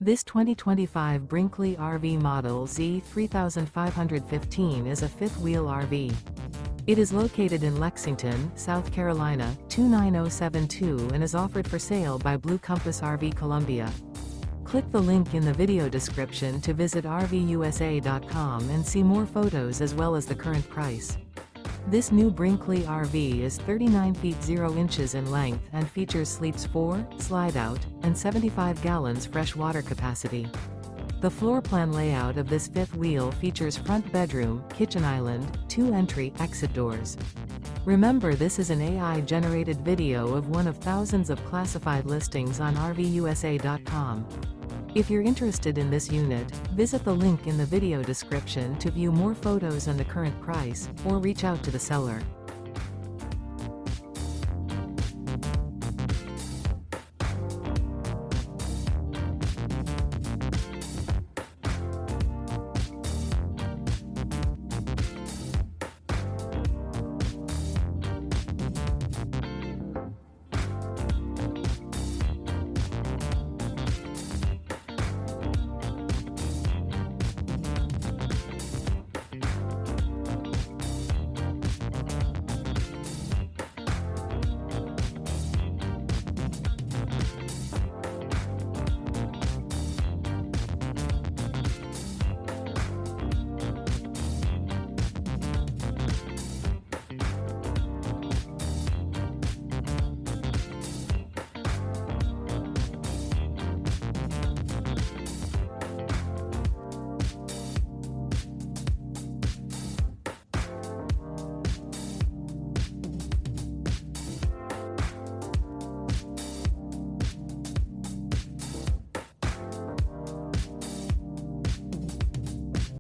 This 2025 Brinkley RV Model Z 3515 is a fifth-wheel RV. It is located in Lexington, South Carolina, 29072 and is offered for sale by Blue Compass RV Columbia. Click the link in the video description to visit RVUSA.com and see more photos as well as the current price. This new Brinkley RV is 39 feet 0 inches in length and features sleeps 4, Slideout, and 75 gallons fresh water capacity. The floor plan layout of this fifth wheel features front bedroom, kitchen island, 2 entry/exit doors. Remember, this is an AI-generated video of one of thousands of classified listings on RVUSA.com. If you're interested in this unit, visit the link in the video description to view more photos and the current price, or reach out to the seller.